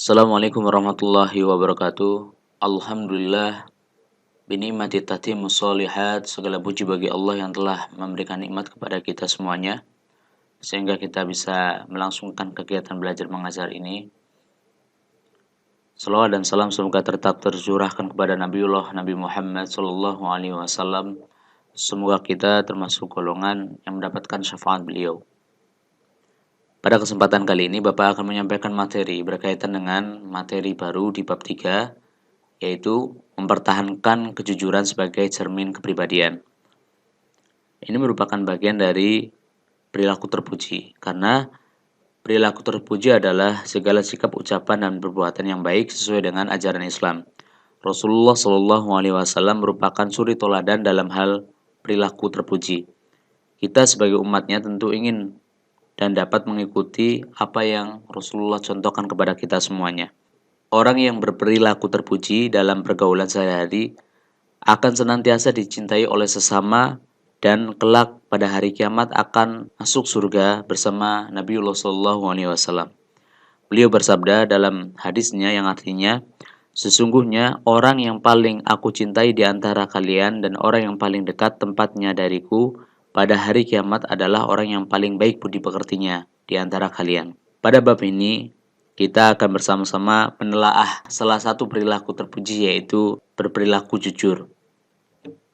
Assalamualaikum warahmatullahi wabarakatuh. Alhamdulillah, binikmati tatimmus sholihat. Segala puji bagi Allah yang telah memberikan nikmat kepada kita semuanya, sehingga kita bisa melangsungkan kegiatan belajar mengajar ini. Salawat dan salam semoga tetap tercurahkan kepada Nabi Muhammad SAW. Semoga kita termasuk golongan yang mendapatkan syafaat beliau. Pada kesempatan kali ini, Bapak akan menyampaikan materi berkaitan dengan materi baru di bab 3, yaitu mempertahankan kejujuran sebagai cermin kepribadian. Ini merupakan bagian dari perilaku terpuji, karena perilaku terpuji adalah segala sikap, ucapan, dan perbuatan yang baik sesuai dengan ajaran Islam. Rasulullah SAW merupakan suri toladan dalam hal perilaku terpuji. Kita sebagai umatnya tentu ingin dan dapat mengikuti apa yang Rasulullah contohkan kepada kita semuanya. Orang yang berperilaku terpuji dalam pergaulan sehari-hari akan senantiasa dicintai oleh sesama dan kelak pada hari kiamat akan masuk surga bersama Nabiullah SAW. Beliau bersabda dalam hadisnya yang artinya, sesungguhnya orang yang paling aku cintai di antara kalian dan orang yang paling dekat tempatnya dariku pada hari kiamat adalah orang yang paling baik budi pekertinya di antara kalian. Pada bab ini, kita akan bersama-sama menelaah salah satu perilaku terpuji, yaitu berperilaku jujur.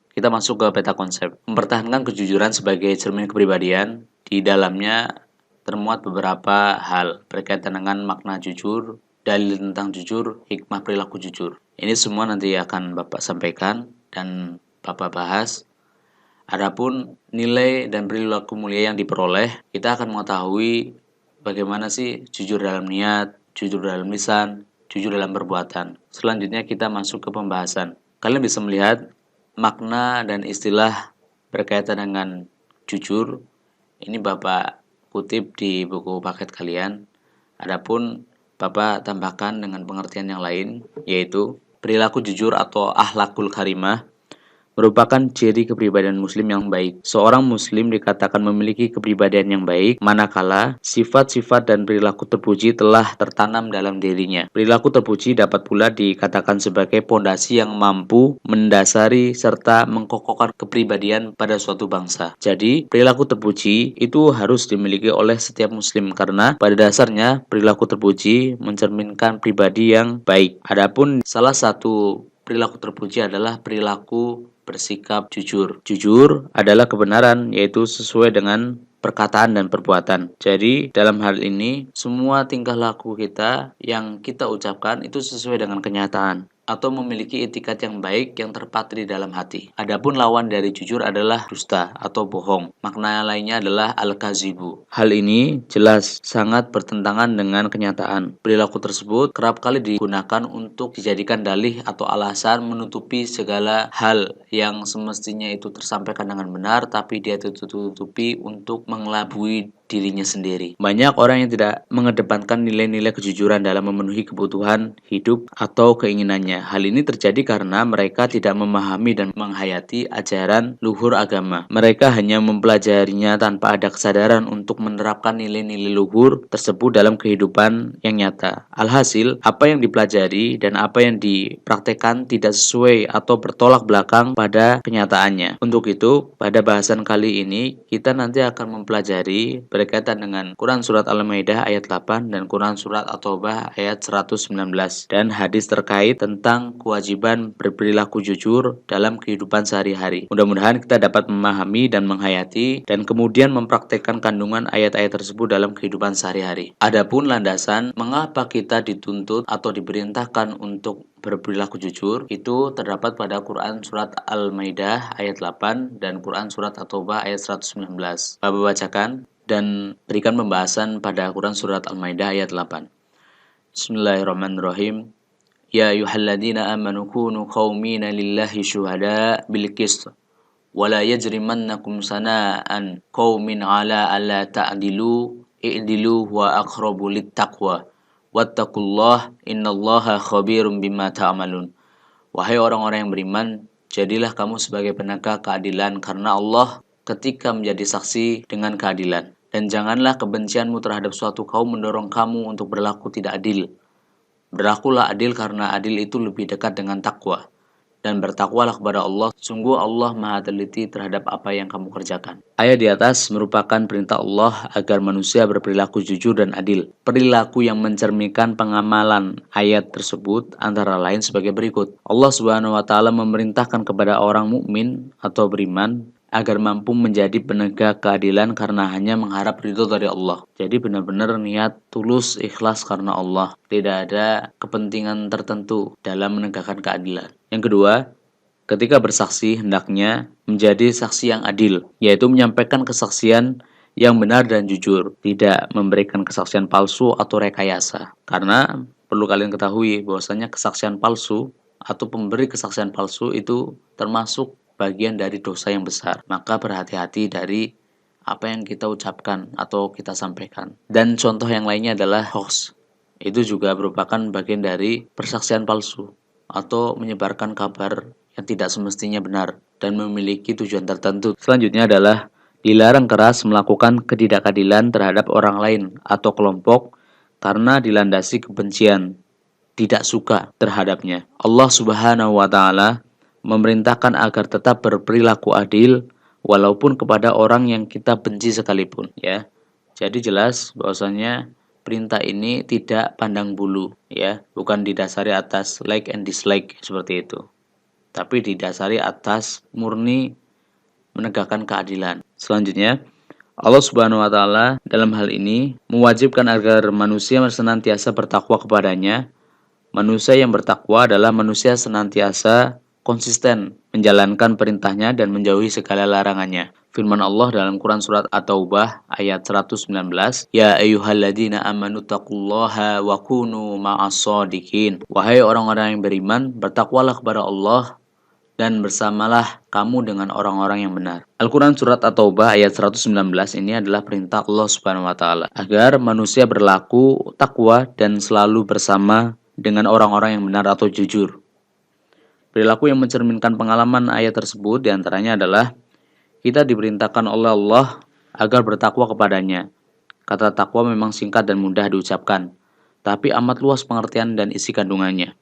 Kita masuk ke peta konsep. Mempertahankan kejujuran sebagai cermin kepribadian, di dalamnya termuat beberapa hal berkaitan dengan makna jujur, dalil tentang jujur, hikmah perilaku jujur. Ini semua nanti akan Bapak sampaikan dan Bapak bahas. Adapun nilai dan perilaku mulia yang diperoleh, kita akan mengetahui bagaimana sih jujur dalam niat, jujur dalam lisan, jujur dalam perbuatan. Selanjutnya kita masuk ke pembahasan. Kalian bisa melihat makna dan istilah berkaitan dengan jujur. Ini Bapak kutip di buku paket kalian. Adapun Bapak tambahkan dengan pengertian yang lain, yaitu perilaku jujur atau akhlakul karimah merupakan ciri kepribadian muslim yang baik. Seorang muslim dikatakan memiliki kepribadian yang baik manakala sifat-sifat dan perilaku terpuji telah tertanam dalam dirinya. Perilaku terpuji dapat pula dikatakan sebagai pondasi yang mampu mendasari serta mengkokohkan kepribadian pada suatu bangsa. Jadi, perilaku terpuji itu harus dimiliki oleh setiap muslim karena pada dasarnya perilaku terpuji mencerminkan pribadi yang baik. Adapun salah satu perilaku terpuji adalah perilaku bersikap jujur. Jujur adalah kebenaran, yaitu sesuai dengan perkataan dan perbuatan. Jadi, dalam hal ini, semua tingkah laku kita yang kita ucapkan itu sesuai dengan kenyataan atau memiliki etikat yang baik yang terpatri dalam hati. Adapun lawan dari jujur adalah dusta atau bohong. Makna lainnya adalah al-kazibu. Hal ini jelas sangat bertentangan dengan kenyataan. Perilaku tersebut kerap kali digunakan untuk dijadikan dalih atau alasan menutupi segala hal yang semestinya itu tersampaikan dengan benar, tapi dia tutupi untuk mengelabui dirinya sendiri. Banyak orang yang tidak mengedepankan nilai-nilai kejujuran dalam memenuhi kebutuhan hidup atau keinginannya. Hal ini terjadi karena mereka tidak memahami dan menghayati ajaran luhur agama. Mereka hanya mempelajarinya tanpa ada kesadaran untuk menerapkan nilai-nilai luhur tersebut dalam kehidupan yang nyata. Alhasil, apa yang dipelajari dan apa yang dipraktekkan tidak sesuai atau bertolak belakang pada kenyataannya. Untuk itu, pada bahasan kali ini, kita nanti akan mempelajari berkaitan dengan Quran Surat Al-Maidah ayat 8 dan Quran Surat At-Taubah ayat 119 dan hadis terkait tentang kewajiban berperilaku jujur dalam kehidupan sehari-hari. Mudah-mudahan kita dapat memahami dan menghayati dan kemudian mempraktekkan kandungan ayat-ayat tersebut dalam kehidupan sehari-hari. Adapun landasan mengapa kita dituntut atau diperintahkan untuk berperilaku jujur itu terdapat pada Quran Surat Al-Maidah ayat 8 dan Quran Surat At-Taubah ayat 119. Bapak bacakan dan berikan pembahasan pada Quran Surat Al-Maidah ayat 8. Bismillahirrahmanirrahim. Ya ayyuhalladzina amanu kunu qaumina lillahi syuhada bil qist wa la yajrimannakum sana'an qaumin ala alla ta'dilu i'dilu wa aqrabu littaqwa wattaqullah innallaha khabirum bima ta'malun. Wahai orang-orang yang beriman, jadilah kamu sebagai penegak keadilan karena Allah ketika menjadi saksi dengan keadilan. Dan janganlah kebencianmu terhadap suatu kaum mendorong kamu untuk berlaku tidak adil. Berlakulah adil karena adil itu lebih dekat dengan takwa. Dan bertakwalah kepada Allah, sungguh Allah maha teliti terhadap apa yang kamu kerjakan. Ayat di atas merupakan perintah Allah agar manusia berperilaku jujur dan adil. Perilaku yang mencerminkan pengamalan ayat tersebut antara lain sebagai berikut. Allah Subhanahu wa taala memerintahkan kepada orang mukmin atau beriman agar mampu menjadi penegak keadilan karena hanya mengharap ridho dari Allah. Jadi benar-benar niat tulus ikhlas karena Allah. Tidak ada kepentingan tertentu dalam menegakkan keadilan. Yang kedua, ketika bersaksi hendaknya menjadi saksi yang adil, yaitu menyampaikan kesaksian yang benar dan jujur, tidak memberikan kesaksian palsu atau rekayasa. Karena perlu kalian ketahui bahwasanya kesaksian palsu atau pemberi kesaksian palsu itu termasuk bagian dari dosa yang besar. Maka berhati-hati dari apa yang kita ucapkan atau kita sampaikan. Dan contoh yang lainnya adalah hoax. Itu juga merupakan bagian dari persaksian palsu atau menyebarkan kabar yang tidak semestinya benar dan memiliki tujuan tertentu. Selanjutnya adalah dilarang keras melakukan ketidakadilan terhadap orang lain atau kelompok karena dilandasi kebencian, tidak suka terhadapnya. Allah Subhanahu wa taala memerintahkan agar tetap berperilaku adil walaupun kepada orang yang kita benci sekalipun, ya. Jadi jelas bahwasanya perintah ini tidak pandang bulu, ya, bukan didasari atas like and dislike seperti itu. Tapi didasari atas murni menegakkan keadilan. Selanjutnya, Allah Subhanahu wa taala dalam hal ini mewajibkan agar manusia senantiasa bertakwa kepadanya. Manusia yang bertakwa adalah manusia senantiasa konsisten menjalankan perintahnya dan menjauhi segala larangannya. Firman Allah dalam Quran surat At-Taubah ayat 119, Ya ayyuhalladzina amanu taqullaha wa kunu ma'as-shadiqin. Wahai orang-orang yang beriman, bertakwalah kepada Allah dan bersamalah kamu dengan orang-orang yang benar. Al-Quran Surat At-Taubah ayat 119 ini adalah perintah Allah Subhanahu wa taala agar manusia berlaku takwa dan selalu bersama dengan orang-orang yang benar atau jujur. Perilaku yang mencerminkan pengalaman ayat tersebut diantaranya adalah kita diperintahkan oleh Allah agar bertakwa kepadanya. Kata takwa memang singkat dan mudah diucapkan, tapi amat luas pengertian dan isi kandungannya.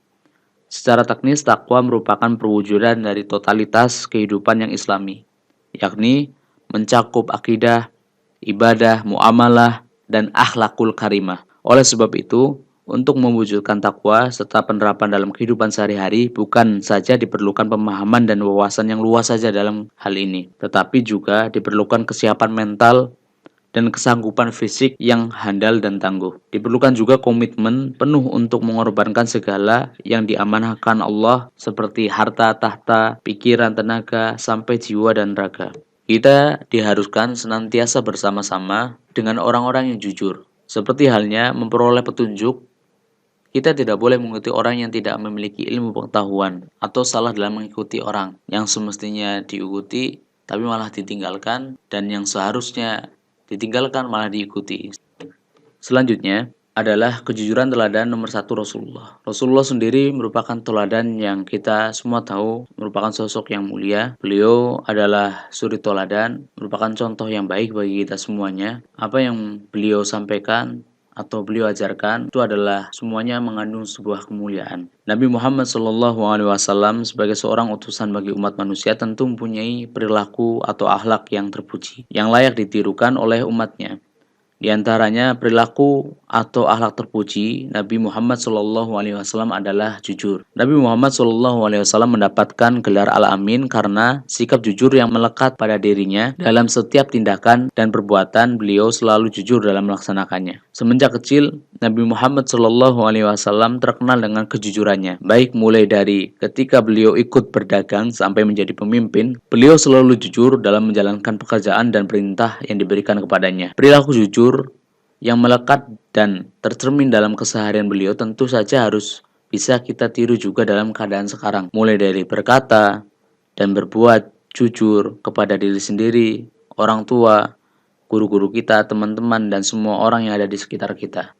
Secara teknis, takwa merupakan perwujudan dari totalitas kehidupan yang islami, yakni mencakup akidah, ibadah, muamalah, dan akhlakul karimah. Oleh sebab itu, untuk mewujudkan takwa serta penerapan dalam kehidupan sehari-hari bukan saja diperlukan pemahaman dan wawasan yang luas saja dalam hal ini, tetapi juga diperlukan kesiapan mental dan kesanggupan fisik yang handal dan tangguh. Diperlukan juga komitmen penuh untuk mengorbankan segala yang diamanahkan Allah seperti harta, tahta, pikiran, tenaga, sampai jiwa dan raga. Kita diharuskan senantiasa bersama-sama dengan orang-orang yang jujur. Seperti halnya memperoleh petunjuk, kita tidak boleh mengikuti orang yang tidak memiliki ilmu pengetahuan atau salah dalam mengikuti orang yang semestinya diikuti tapi malah ditinggalkan dan yang seharusnya ditinggalkan malah diikuti. Selanjutnya adalah kejujuran teladan nomor 1 Rasulullah. Rasulullah sendiri merupakan teladan yang kita semua tahu merupakan sosok yang mulia. Beliau adalah suri teladan, merupakan contoh yang baik bagi kita semuanya. Apa yang beliau sampaikan atau beliau ajarkan itu adalah semuanya mengandung sebuah kemuliaan. Nabi Muhammad SAW sebagai seorang utusan bagi umat manusia tentu mempunyai perilaku atau akhlak yang terpuji, yang layak ditirukan oleh umatnya. Di antaranya perilaku atau akhlak terpuji Nabi Muhammad SAW adalah jujur. Nabi Muhammad SAW mendapatkan gelar Al-Amin karena sikap jujur yang melekat pada dirinya dalam setiap tindakan dan perbuatan. Beliau selalu jujur dalam melaksanakannya. Semenjak kecil, Nabi Muhammad SAW terkenal dengan kejujurannya. Baik mulai dari ketika beliau ikut berdagang sampai menjadi pemimpin, beliau selalu jujur dalam menjalankan pekerjaan dan perintah yang diberikan kepadanya. Perilaku jujur yang melekat dan tercermin dalam keseharian beliau tentu saja harus bisa kita tiru juga dalam keadaan sekarang. Mulai dari berkata dan berbuat jujur kepada diri sendiri, orang tua, guru-guru kita, teman-teman, dan semua orang yang ada di sekitar kita.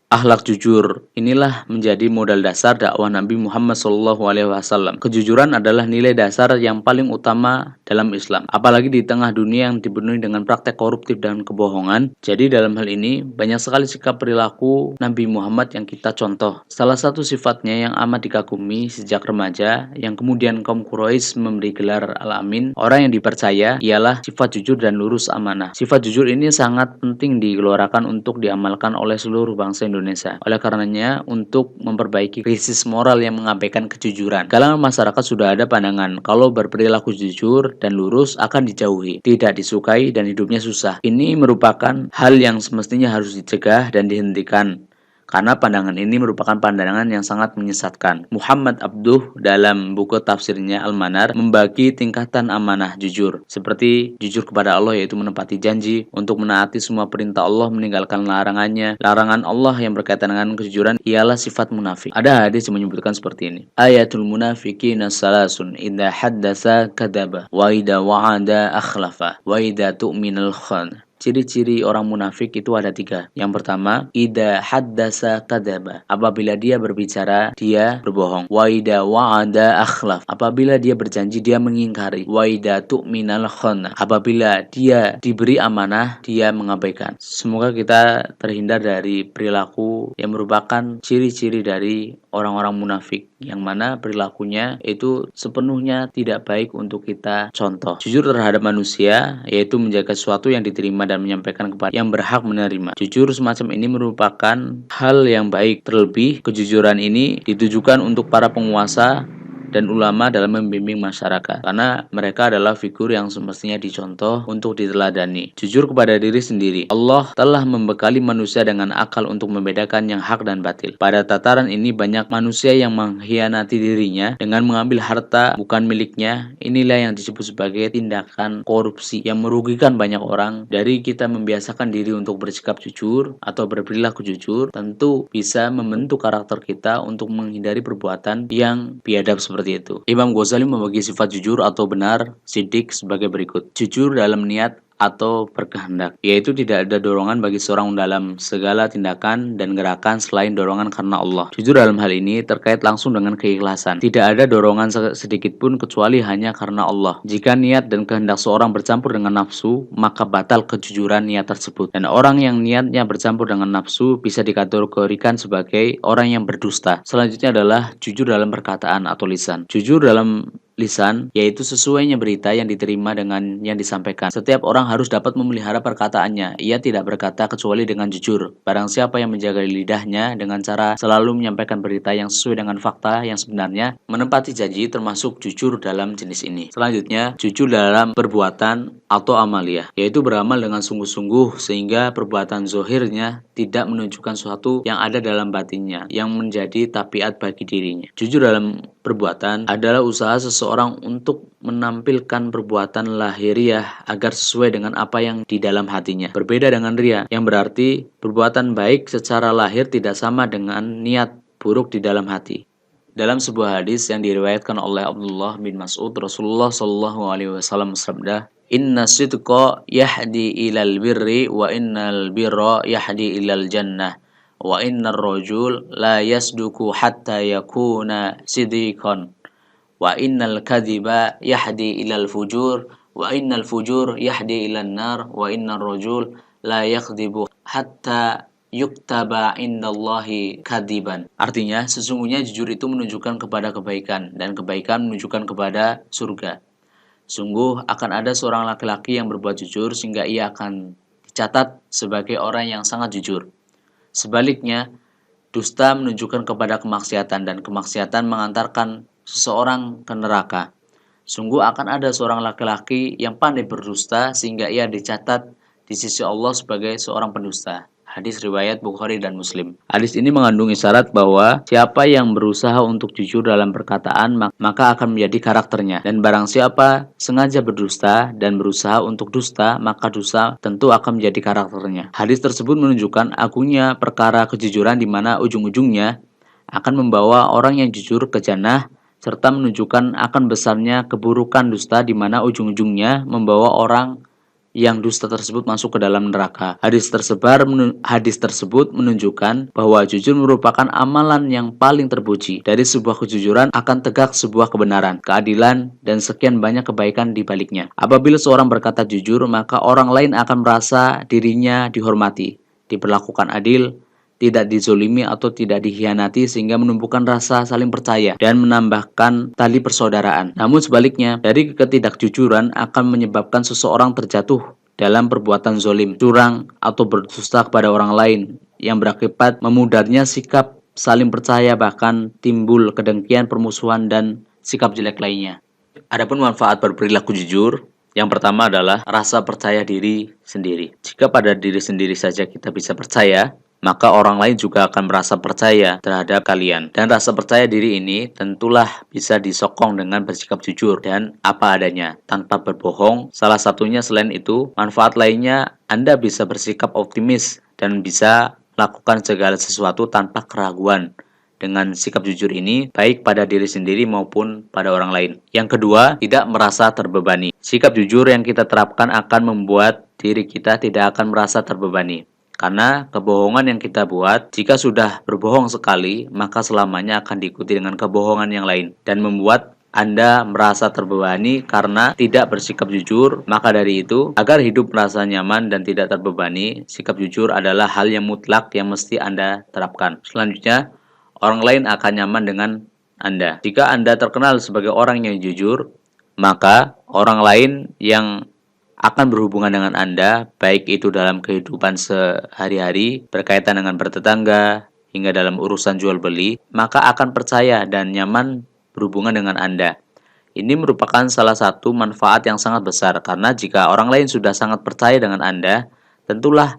Akhlak jujur inilah menjadi modal dasar dakwah Nabi Muhammad SAW. Kejujuran adalah nilai dasar yang paling utama dalam Islam, apalagi di tengah dunia yang dipenuhi dengan praktek koruptif dan kebohongan. Jadi dalam hal ini banyak sekali sikap perilaku Nabi Muhammad yang kita contoh. Salah satu sifatnya yang amat dikagumi sejak remaja, yang kemudian kaum Quraisy memberi gelar Al-Amin, orang yang dipercaya, ialah sifat jujur dan lurus amanah. Sifat jujur ini sangat penting digelorakan untuk diamalkan oleh seluruh bangsa Indonesia. Oleh karenanya, untuk memperbaiki krisis moral yang mengabaikan kejujuran, kalangan masyarakat sudah ada pandangan kalau berperilaku jujur dan lurus akan dijauhi, tidak disukai, dan hidupnya susah. Ini merupakan hal yang semestinya harus dicegah dan dihentikan, karena pandangan ini merupakan pandangan yang sangat menyesatkan. Muhammad Abduh dalam buku tafsirnya Al-Manar membagi tingkatan amanah jujur, seperti jujur kepada Allah yaitu menepati janji, untuk menaati semua perintah Allah, meninggalkan larangannya. Larangan Allah yang berkaitan dengan kejujuran ialah sifat munafik. Ada hadis yang menyebutkan seperti ini. Ayatul munafiqina salasun, idza haddasa kadzaba, wa idza wa'ada akhlafa, wa idza tu'minal khan. Ciri-ciri orang munafik itu ada 3. Yang pertama, idza haddasa kadzaba. Apabila dia berbicara, dia berbohong. Wa idza wa'ada akhlaf. Apabila dia berjanji, dia mengingkari. Wa idza tu'minal khana. Apabila dia diberi amanah, dia mengabaikan. Semoga kita terhindar dari perilaku yang merupakan ciri-ciri dari orang-orang munafik, yang mana perilakunya itu sepenuhnya tidak baik untuk kita contoh. Jujur terhadap manusia yaitu menjaga sesuatu yang diterima dan menyampaikan kepada yang berhak menerima. Jujur semacam ini merupakan hal yang baik. Terlebih, kejujuran ini ditujukan untuk para penguasa dan ulama dalam membimbing masyarakat, karena mereka adalah figur yang semestinya dicontoh untuk diteladani. Jujur kepada diri sendiri. Allah telah membekali manusia dengan akal untuk membedakan yang hak dan batil. Pada tataran ini banyak manusia yang mengkhianati dirinya dengan mengambil harta bukan miliknya. Inilah yang disebut sebagai tindakan korupsi yang merugikan banyak orang. Dari kita membiasakan diri untuk bersikap jujur atau berperilaku jujur, tentu bisa membentuk karakter kita untuk menghindari perbuatan yang biadab seperti itu. Imam Ghazali membagi sifat jujur atau benar, sidik, sebagai berikut. Jujur dalam niat atau berkehendak, yaitu tidak ada dorongan bagi seorang dalam segala tindakan dan gerakan selain dorongan karena Allah. Jujur dalam hal ini terkait langsung dengan keikhlasan. Tidak ada dorongan sedikit pun kecuali hanya karena Allah. Jika niat dan kehendak seorang bercampur dengan nafsu, maka batal kejujuran niat tersebut. Dan orang yang niatnya bercampur dengan nafsu bisa dikategorikan sebagai orang yang berdusta. Selanjutnya adalah jujur dalam perkataan atau lisan. Jujur dalam lisan, yaitu sesuainya berita yang diterima dengan yang disampaikan. Setiap orang harus dapat memelihara perkataannya. Ia tidak berkata kecuali dengan jujur. Barang siapa yang menjaga lidahnya dengan cara selalu menyampaikan berita yang sesuai dengan fakta yang sebenarnya, menepati janji, termasuk jujur dalam jenis ini. Selanjutnya, jujur dalam perbuatan atau amaliyah, yaitu beramal dengan sungguh-sungguh sehingga perbuatan zohirnya tidak menunjukkan sesuatu yang ada dalam batinnya, yang menjadi tabiat bagi dirinya. Jujur dalam perbuatan adalah usaha seseorang untuk menampilkan perbuatan lahiriah agar sesuai dengan apa yang di dalam hatinya. Berbeda dengan ria, yang berarti perbuatan baik secara lahir tidak sama dengan niat buruk di dalam hati. Dalam sebuah hadis yang diriwayatkan oleh Abdullah bin Mas'ud, Rasulullah SAW bersabda, "Inna sidqa yahdi ilal birri wa innal birra yahdi ilal jannah. Wa innar rajul la yasduku hatta yakuna siddiqan. Wa innal kadhiba yahdi ilal fujur. Wa innal fujur yahdi ilan nar. Wa innar rajul la yakdhibu hatta yuktaba indallahi kadiban." Artinya, sesungguhnya jujur itu menunjukkan kepada kebaikan, dan kebaikan menunjukkan kepada surga. Sungguh akan ada seorang laki-laki yang berbuat jujur sehingga ia akan dicatat sebagai orang yang sangat jujur. Sebaliknya, dusta menunjukkan kepada kemaksiatan, dan kemaksiatan mengantarkan seseorang ke neraka. Sungguh akan ada seorang laki-laki yang pandai berdusta sehingga ia dicatat di sisi Allah sebagai seorang pendusta. Hadis riwayat Bukhari dan Muslim. Hadis ini mengandung isyarat bahwa siapa yang berusaha untuk jujur dalam perkataan, maka akan menjadi karakternya. Dan barang siapa sengaja berdusta dan berusaha untuk dusta, maka dusta tentu akan menjadi karakternya. Hadis tersebut menunjukkan agungnya perkara kejujuran, di mana ujung-ujungnya akan membawa orang yang jujur ke jannah, serta menunjukkan akan besarnya keburukan dusta, di mana ujung-ujungnya membawa orang yang dusta tersebut masuk ke dalam neraka. Hadis tersebut menunjukkan bahwa jujur merupakan amalan yang paling terpuji. Dari sebuah kejujuran akan tegak sebuah kebenaran, keadilan, dan sekian banyak kebaikan di baliknya. Apabila seorang berkata jujur, maka orang lain akan merasa dirinya dihormati, diperlakukan adil, tidak dizolimi atau tidak dikhianati, sehingga menumbuhkan rasa saling percaya dan menambahkan tali persaudaraan. Namun sebaliknya, dari ketidakjujuran akan menyebabkan seseorang terjatuh dalam perbuatan zolim, curang, atau berdusta kepada orang lain yang berakibat memudarnya sikap saling percaya, bahkan timbul kedengkian, permusuhan, dan sikap jelek lainnya. Adapun manfaat berperilaku jujur, yang pertama adalah rasa percaya diri sendiri. Jika pada diri sendiri saja kita bisa percaya, maka orang lain juga akan merasa percaya terhadap kalian. Dan rasa percaya diri ini tentulah bisa disokong dengan bersikap jujur dan apa adanya, tanpa berbohong. Salah satunya selain itu, manfaat lainnya, Anda bisa bersikap optimis dan bisa melakukan segala sesuatu tanpa keraguan. Dengan sikap jujur ini, baik pada diri sendiri maupun pada orang lain. Yang kedua, tidak merasa terbebani. Sikap jujur yang kita terapkan akan membuat diri kita tidak akan merasa terbebani. Karena kebohongan yang kita buat, jika sudah berbohong sekali, maka selamanya akan diikuti dengan kebohongan yang lain. Dan membuat Anda merasa terbebani karena tidak bersikap jujur. Maka dari itu, agar hidup merasa nyaman dan tidak terbebani, sikap jujur adalah hal yang mutlak yang mesti Anda terapkan. Selanjutnya, orang lain akan nyaman dengan Anda. Jika Anda terkenal sebagai orang yang jujur, maka orang lain yang akan berhubungan dengan Anda, baik itu dalam kehidupan sehari-hari, berkaitan dengan bertetangga, hingga dalam urusan jual beli, maka akan percaya dan nyaman berhubungan dengan Anda. Ini merupakan salah satu manfaat yang sangat besar, karena jika orang lain sudah sangat percaya dengan Anda, tentulah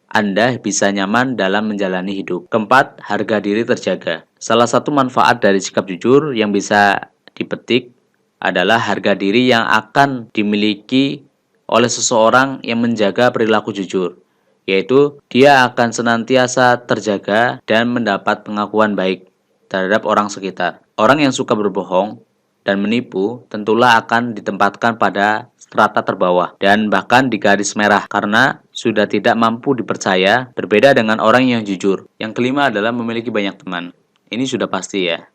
Anda bisa nyaman dalam menjalani hidup. Keempat, harga diri terjaga. Salah satu manfaat dari sikap jujur yang bisa dipetik adalah harga diri yang akan dimiliki oleh seseorang yang menjaga perilaku jujur, yaitu dia akan senantiasa terjaga dan mendapat pengakuan baik terhadap orang sekitar. Orang yang suka berbohong dan menipu tentulah akan ditempatkan pada strata terbawah dan bahkan di garis merah karena sudah tidak mampu dipercaya, berbeda dengan orang yang jujur. Yang kelima adalah memiliki banyak teman. Ini sudah pasti ya,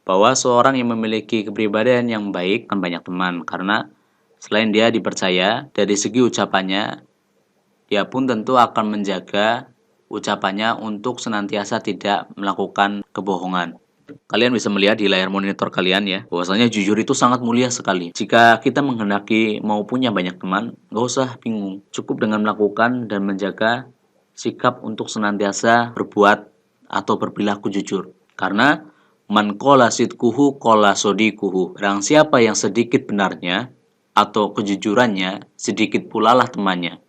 bahwa seorang yang memiliki kepribadian yang baik akan banyak teman, karena selain dia dipercaya, dari segi ucapannya, dia pun tentu akan menjaga ucapannya untuk senantiasa tidak melakukan kebohongan. Kalian bisa melihat di layar monitor kalian ya, bahwasanya jujur itu sangat mulia sekali. Jika kita menghendaki mau punya banyak teman, gak usah bingung. Cukup dengan melakukan dan menjaga sikap untuk senantiasa berbuat atau berperilaku jujur. Karena man qala sidquhu qala sodikuhu. Barang siapa yang sedikit benarnya atau kejujurannya, sedikit pula lah temannya.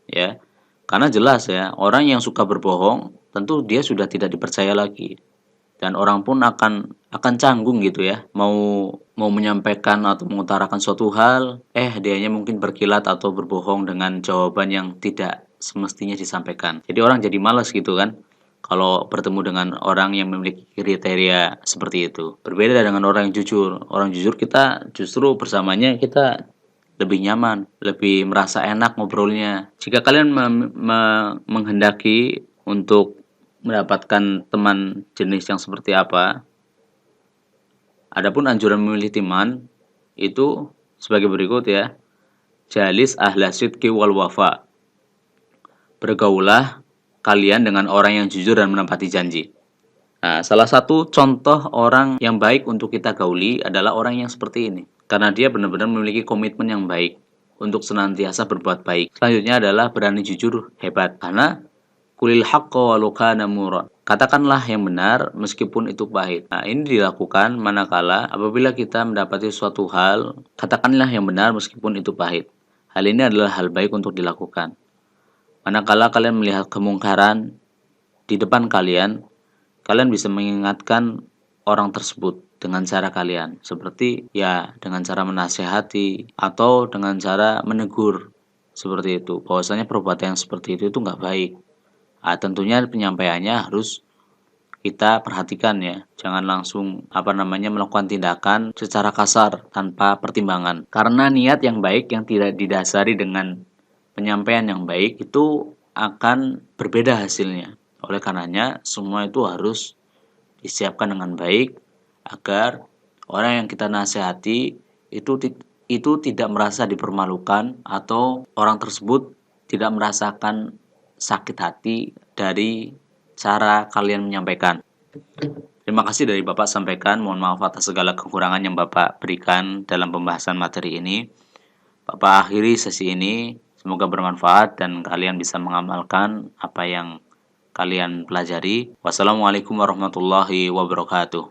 Ya. Karena jelas ya, orang yang suka berbohong tentu dia sudah tidak dipercaya lagi. Dan orang pun akan canggung gitu ya, mau menyampaikan atau mengutarakan suatu hal, dianya mungkin berkilat atau berbohong dengan jawaban yang tidak semestinya disampaikan. Jadi orang jadi malas gitu kan, kalau bertemu dengan orang yang memiliki kriteria seperti itu. Berbeda dengan orang yang jujur. Orang jujur kita justru bersamanya kita lebih nyaman, lebih merasa enak ngobrolnya. Jika kalian menghendaki untuk mendapatkan teman jenis yang seperti apa, adapun anjuran memilih teman itu sebagai berikut ya. Jalis ahla sidqi wal wafa. Bergaulah kalian dengan orang yang jujur dan menepati janji. Nah, salah satu contoh orang yang baik untuk kita gauli adalah orang yang seperti ini. Karena dia benar-benar memiliki komitmen yang baik untuk senantiasa berbuat baik. Selanjutnya adalah berani jujur hebat. Karena kulil haqqa walau kana murran. Katakanlah yang benar meskipun itu pahit. Nah, ini dilakukan manakala apabila kita mendapati suatu hal, katakanlah yang benar meskipun itu pahit. Hal ini adalah hal baik untuk dilakukan. Manakala kalian melihat kemungkaran di depan kalian, kalian bisa mengingatkan orang tersebut dengan cara kalian. Seperti ya dengan cara menasehati atau dengan cara menegur. Seperti itu. Bahwasanya perbuatan yang seperti itu nggak baik. Tentunya penyampaiannya harus kita perhatikan ya, jangan langsung melakukan tindakan secara kasar tanpa pertimbangan. Karena niat yang baik yang tidak didasari dengan penyampaian yang baik itu akan berbeda hasilnya. Oleh karenanya, semua itu harus disiapkan dengan baik agar orang yang kita nasihati itu tidak merasa dipermalukan atau orang tersebut tidak merasakan sakit hati dari cara kalian menyampaikan. Terima kasih dari Bapak sampaikan, mohon maaf atas segala kekurangan yang Bapak berikan dalam pembahasan materi ini. Bapak akhiri sesi ini, semoga bermanfaat dan kalian bisa mengamalkan apa yang kalian pelajari. Wassalamualaikum warahmatullahi wabarakatuh.